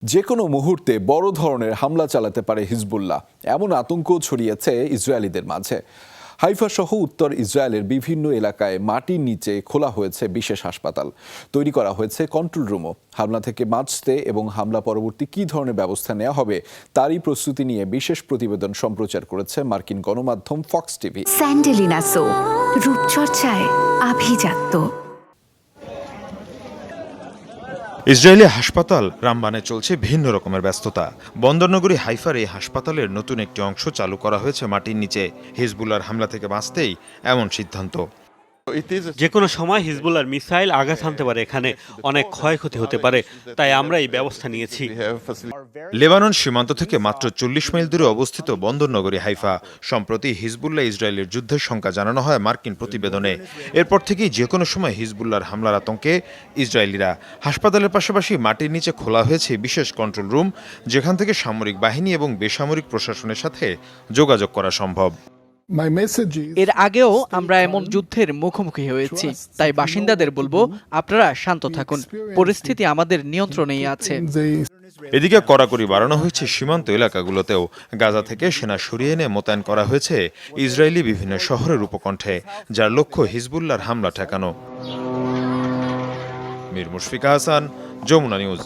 যে কোনো মুহূর্তে বড় ধরনের হামলা চালাতে পারে হিজবুল্লাহ, এমন আতঙ্ক ছড়িয়েছে ইসরায়েলিদের মাঝে। হাইফা সহ উত্তর ইসরায়েলের বিভিন্ন এলাকায় মাটির নিচে খোলা হয়েছে বিশেষ হাসপাতাল, তৈরি করা হয়েছে কন্ট্রোল রুমও। হামলা থেকে বাঁচতে এবং হামলা পরবর্তী কী ধরনের ব্যবস্থা নেওয়া হবে তারই প্রস্তুতি নিয়ে বিশেষ প্রতিবেদন সম্প্রচার করেছে মার্কিন গণমাধ্যম ফক্স টিভি। স্যান্ডেলিনা সো, রূপচর্চায় আভিজাত্য। ইসরায়েলি হাসপাতাল রামবানে চলছে ভিন্ন রকমের ব্যস্ততা। বন্দরনগরী হাইফার এই হাসপাতালের নতুন একটি অংশ চালু করা হয়েছে মাটির নিচে। হিজবুল্লাহর হামলা থেকে বাঁচতেই এমন সিদ্ধান্ত। যে কোনো সময় হিজবুল্লাহর মিসাইল আঘাত হানতে পারে, এখানে অনেক ক্ষয়ক্ষতি হতে পারে, তাই আমরা এই ব্যবস্থা নিয়েছি। লেবানন সীমান্ত থেকে মাত্র 40 মাইল দূরে অবস্থিত বন্দরনগরী হাইফা। সম্প্রতি হিজবুল্লাহ ইসরায়েলের যুদ্ধের শঙ্কা জানানো হয় মার্কিন প্রতিবেদনে। এরপর থেকেই যে কোনো সময় হিজবুল্লাহর হামলার আতঙ্কে ইসরায়েলিরা। হাসপাতালের পাশাপাশি মাটির নিচে খোলা হয়েছে বিশেষ কন্ট্রোল রুম, যেখান থেকে সামরিক বাহিনী এবং বেসামরিক প্রশাসনের সাথে যোগাযোগ করা সম্ভব। এর আগেও আমরা এমন যুদ্ধের মুখোমুখি হয়েছি, তাই বাসিন্দাদের বলবো, আপনারা শান্ত থাকুন, পরিস্থিতি আমাদের নিয়ন্ত্রণেই আছে। এদিকে কড়াকড়ি বাড়ানো হয়েছে সীমান্ত এলাকাগুলোতেও। গাজা থেকে সেনা সরিয়ে এনে মোতায়েন করা হয়েছে ইসরায়েলি বিভিন্ন শহরের উপকণ্ঠে, যার লক্ষ্য হিজবুল্লাহর হামলা ঠেকানো। মীর মুশফিকা হাসান, যমুনা নিউজ।